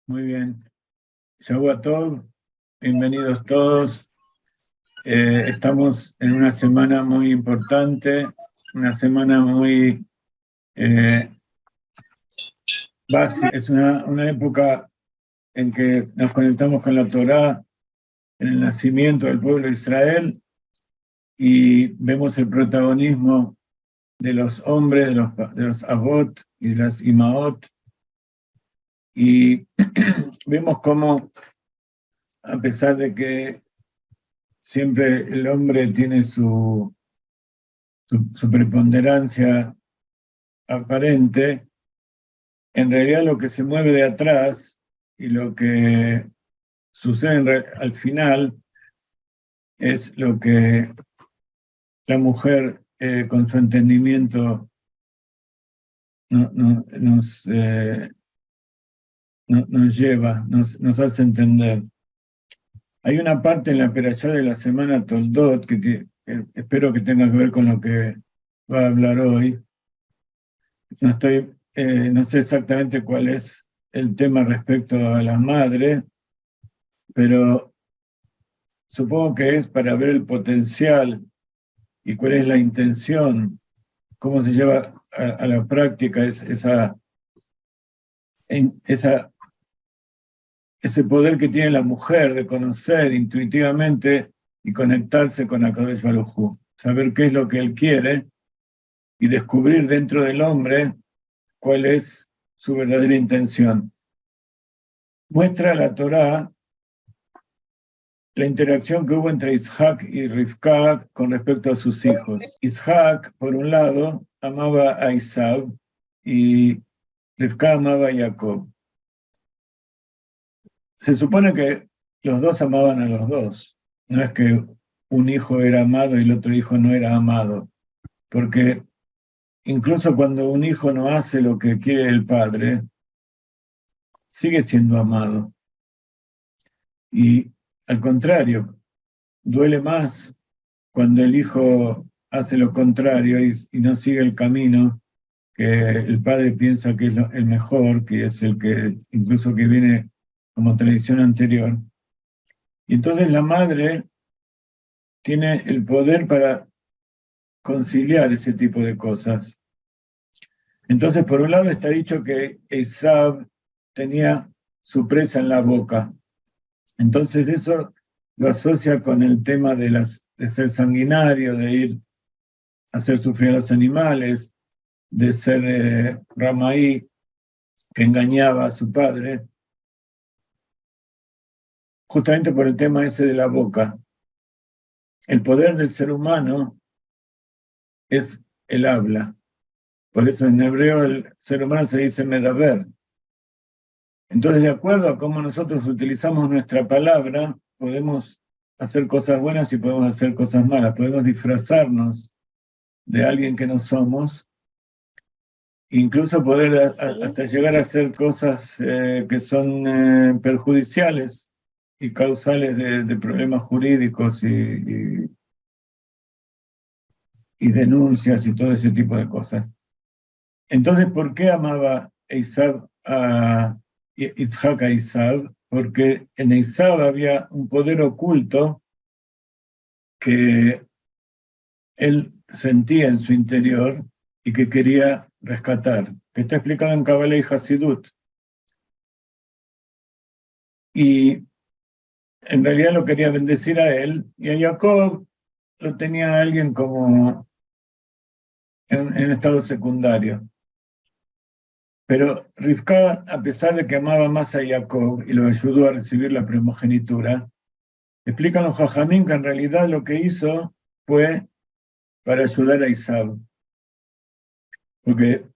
Muy bien. Shavua Tov, bienvenidos todos. Estamos en una semana muy importante, una semana muy básica. Es una época en que nos conectamos con la Torá, en el nacimiento del pueblo de Israel, y vemos el protagonismo de los hombres, de los avot y de las imaot, y vemos cómo, a pesar de que siempre el hombre tiene su preponderancia aparente, en realidad lo que se mueve de atrás y lo que sucede al final es lo que la mujer con su entendimiento nos lleva, nos hace entender. Hay una parte en la perashá de la semana Toldot que espero que tenga que ver con lo que va a hablar hoy. No sé exactamente cuál es el tema respecto a la madre, pero supongo que es para ver el potencial y cuál es la intención, cómo se lleva a la práctica ese poder que tiene la mujer de conocer intuitivamente y conectarse con HaKadosh Baruj Hu, saber qué es lo que él quiere y descubrir dentro del hombre cuál es su verdadera intención. Muestra la Torá la interacción que hubo entre Isaac y Rivka con respecto a sus hijos. Isaac, por un lado, amaba a Esaú y Rivka amaba a Jacob. Se supone que los dos amaban a los dos. No es que un hijo era amado y el otro hijo no era amado, porque incluso cuando un hijo no hace lo que quiere el padre, sigue siendo amado. Y al contrario, duele más cuando el hijo hace lo contrario y no sigue el camino que el padre piensa que es el mejor, que es el que incluso que viene como tradición anterior. Y entonces la madre tiene el poder para conciliar ese tipo de cosas. Entonces, por un lado está dicho que Esaú tenía su presa en la boca. Entonces eso lo asocia con el tema de ser sanguinario, de ir a hacer sufrir a los animales, de ser Ramaí, que engañaba a su padre, justamente por el tema ese de la boca. El poder del ser humano es el habla. Por eso en hebreo el ser humano se dice medaber. Entonces, de acuerdo a cómo nosotros utilizamos nuestra palabra, podemos hacer cosas buenas y podemos hacer cosas malas. Podemos disfrazarnos de alguien que no somos, incluso poder hasta llegar a hacer cosas que son perjudiciales y causales de problemas jurídicos y denuncias y todo ese tipo de cosas. Entonces, ¿por qué amaba Isaac a Esaú? Porque en Esaú había un poder oculto que él sentía en su interior y que quería rescatar, que está explicado en Kabbalah y Hasidut. Y en realidad lo quería bendecir a él, y a Jacob lo tenía alguien como en estado secundario. Pero Rivka, a pesar de que amaba más a Jacob y lo ayudó a recibir la primogenitura, explican los Jajamín que en realidad lo que hizo fue para ayudar a Esaú. Porque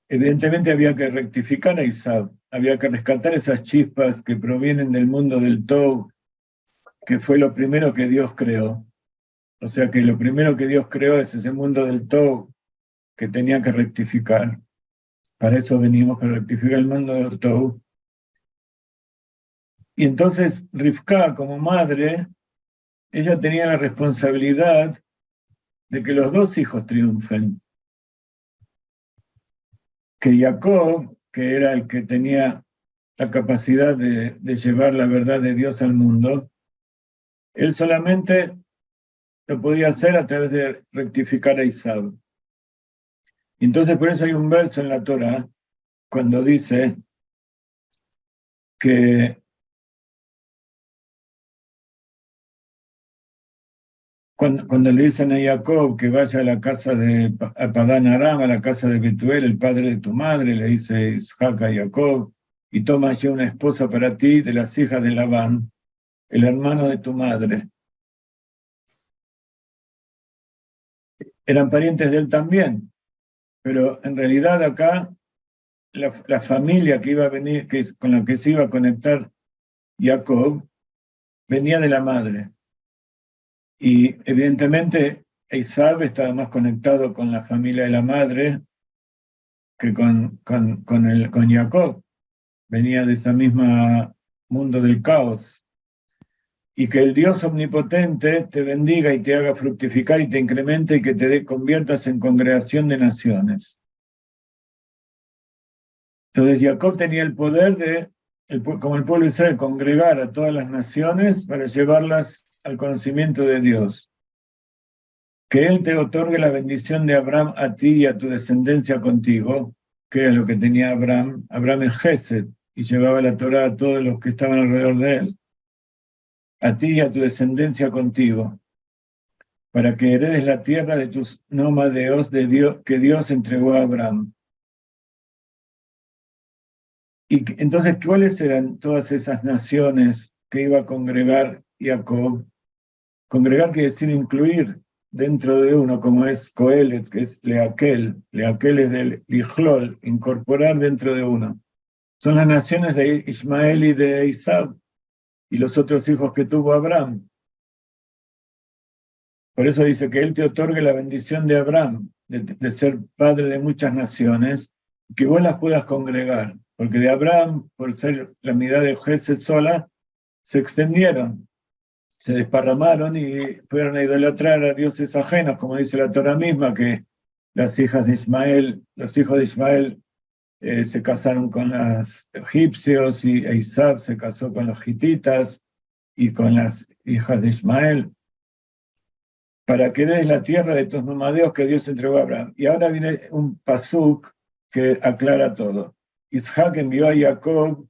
evidentemente había que rectificar a Esaú, había que rescatar esas chispas que provienen del mundo del Tov, que fue lo primero que Dios creó. O sea que lo primero que Dios creó es ese mundo del Tov que tenía que rectificar. Para eso venimos, para rectificar el mundo del Tov. Y entonces Rivka, como madre, ella tenía la responsabilidad de que los dos hijos triunfen. Que Jacob, que era el que tenía la capacidad de llevar la verdad de Dios al mundo, él solamente lo podía hacer a través de rectificar a Esaú. Entonces por eso hay un verso en la Torá cuando dice que cuando le dicen a Jacob que vaya a la casa de a Padán Aram, a la casa de Betuel, el padre de tu madre, le dice Isaac a Jacob, y toma allí una esposa para ti de las hijas de Labán, el hermano de tu madre. Eran parientes de él también, pero en realidad acá la familia que iba a venir, con la que se iba a conectar Jacob, venía de la madre. Y evidentemente Esaú estaba más conectado con la familia de la madre que con Jacob. Venía de ese mismo mundo del caos. Y que el Dios omnipotente te bendiga y te haga fructificar y te incremente y que te conviertas en congregación de naciones. Entonces Jacob tenía el poder de, como el pueblo de Israel, congregar a todas las naciones para llevarlas al conocimiento de Dios. Que Él te otorgue la bendición de Abraham a ti y a tu descendencia contigo, que era lo que tenía Abraham. Abraham es Gesed y llevaba la Torá a todos los que estaban alrededor de él. A ti y a tu descendencia contigo, para que heredes la tierra de tus nómadeos de Dios, que Dios entregó a Abraham. Y entonces, ¿cuáles eran todas esas naciones que iba a congregar Jacob? Congregar quiere decir incluir dentro de uno, como es Coelet, que es Leaquel. Leaquel es del Lichlol, incorporar dentro de uno. Son las naciones de Ismael y de Isaac y los otros hijos que tuvo Abraham. Por eso dice que Él te otorgue la bendición de Abraham, de ser padre de muchas naciones, que vos las puedas congregar. Porque de Abraham, por ser la mitad de Gesed sola, se extendieron, se desparramaron y fueron a idolatrar a dioses ajenos, como dice la Torah misma, que las hijas de Ismael, los hijos de Ismael se casaron con los egipcios y Isaac se casó con los hititas y con las hijas de Ismael, para que des la tierra de tus nomadeos que Dios entregó a Abraham. Y ahora viene un pasuk que aclara todo. Isaac envió a Jacob,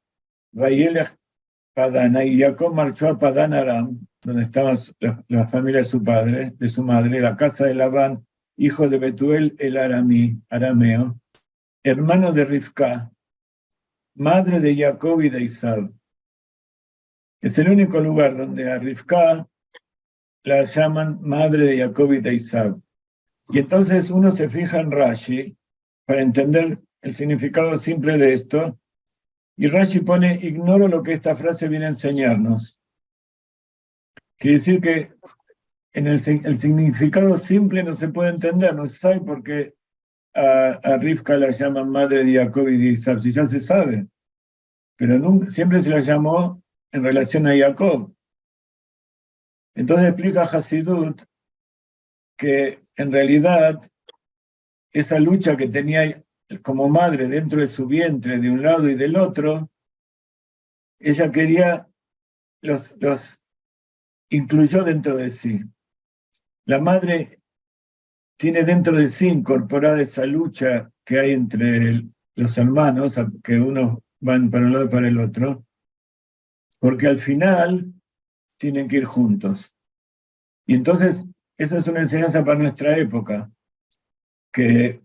Vayelech Padana, y Jacob marchó a Padán Aram, donde estaba la familia de su padre, de su madre, la casa de Labán, hijo de Betuel el arameo, hermano de Rivka, madre de Jacob y de Isaac. Es el único lugar donde a Rivka la llaman madre de Jacob y de Isaac. Y entonces uno se fija en Rashi para entender el significado simple de esto, y Rashi pone, ignoro lo que esta frase viene a enseñarnos. Quiere decir que en el significado simple no se puede entender, no se sabe por qué a Rivka la llaman madre de Jacob y de Isaac, si ya se sabe, pero nunca, siempre se la llamó en relación a Jacob. Entonces explica Hasidut que en realidad esa lucha que tenía como madre dentro de su vientre de un lado y del otro, ella quería, los incluyó dentro de sí. La madre tiene dentro de sí incorporada esa lucha que hay entre los hermanos, que unos van para un lado y para el otro, porque al final tienen que ir juntos. Y entonces, eso es una enseñanza para nuestra época, que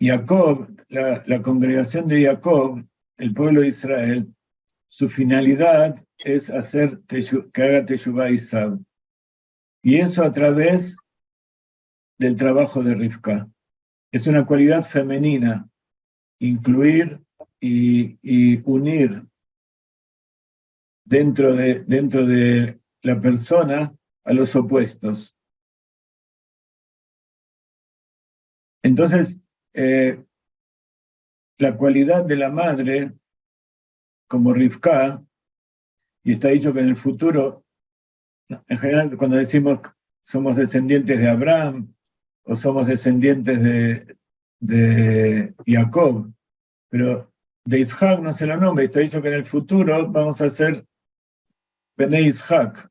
Jacob, la congregación de Jacob, el pueblo de Israel, su finalidad es hacer que haga Teshuvah Isaac. Y eso a través del trabajo de Rivka. Es una cualidad femenina, incluir y unir dentro de la persona a los opuestos. Entonces, la cualidad de la madre, como Rivka, y está dicho que en el futuro, en general, cuando decimos somos descendientes de Abraham o somos descendientes de Jacob, pero de Isaac no se lo nombra, y está dicho que en el futuro vamos a ser Bnei Isaac.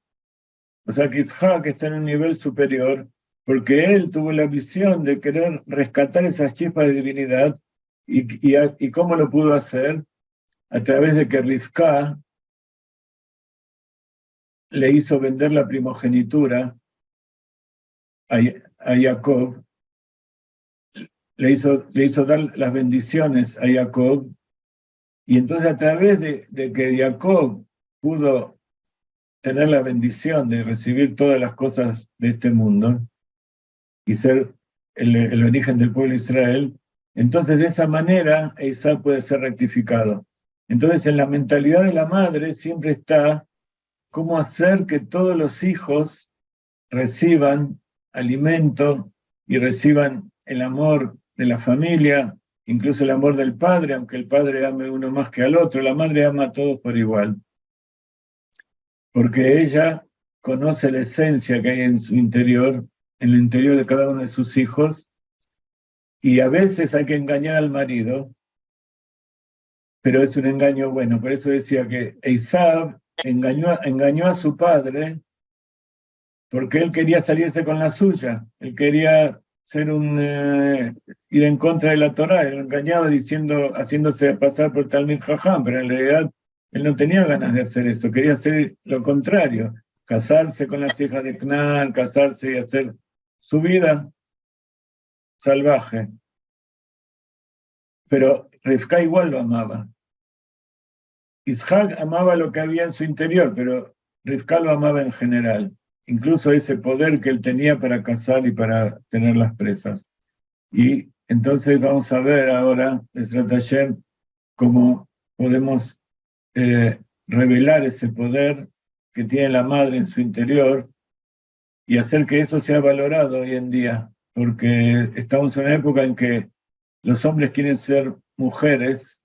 O sea que Isaac está en un nivel superior, porque él tuvo la visión de querer rescatar esas chispas de divinidad, y cómo lo pudo hacer, a través de que Rivka le hizo vender la primogenitura a Jacob, le hizo dar las bendiciones a Jacob, y entonces a través de que Jacob pudo tener la bendición de recibir todas las cosas de este mundo y ser el origen del pueblo de Israel, entonces de esa manera Esaú puede ser rectificado. Entonces en la mentalidad de la madre siempre está cómo hacer que todos los hijos reciban alimento y reciban el amor de la familia, incluso el amor del padre, aunque el padre ame uno más que al otro, la madre ama a todos por igual, porque ella conoce la esencia que hay en su interior, en el interior de cada uno de sus hijos, y a veces hay que engañar al marido, pero es un engaño bueno. Por eso decía que Esaú engañó a su padre porque él quería salirse con la suya, él quería ser ir en contra de la Torá, él engañaba haciéndose pasar por Talmid Jajam, pero en realidad él no tenía ganas de hacer eso, quería hacer lo contrario, casarse con las hijas de Canaán, casarse y hacer su vida salvaje. Pero Rivka igual lo amaba. Isaac amaba lo que había en su interior, pero Rivka lo amaba en general, incluso ese poder que él tenía para cazar y para tener las presas. Y entonces vamos a ver ahora, Besrat Hashem, cómo podemos revelar ese poder que tiene la madre en su interior y hacer que eso sea valorado hoy en día, porque estamos en una época en que los hombres quieren ser mujeres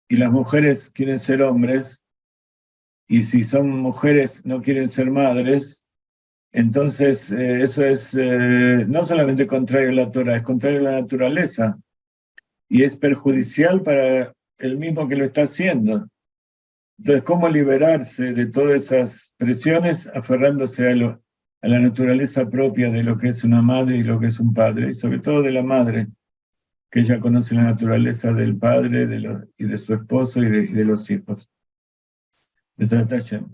y las mujeres quieren ser hombres, y si son mujeres no quieren ser madres. Entonces eso es no solamente contrario a la Torah, es contrario a la naturaleza, y es perjudicial para el mismo que lo está haciendo. Entonces, ¿cómo liberarse de todas esas presiones aferrándose a la naturaleza propia de lo que es una madre y lo que es un padre, y sobre todo de la madre, que ella conoce la naturaleza del padre y de su esposo y de los hijos? Besrat Hashem.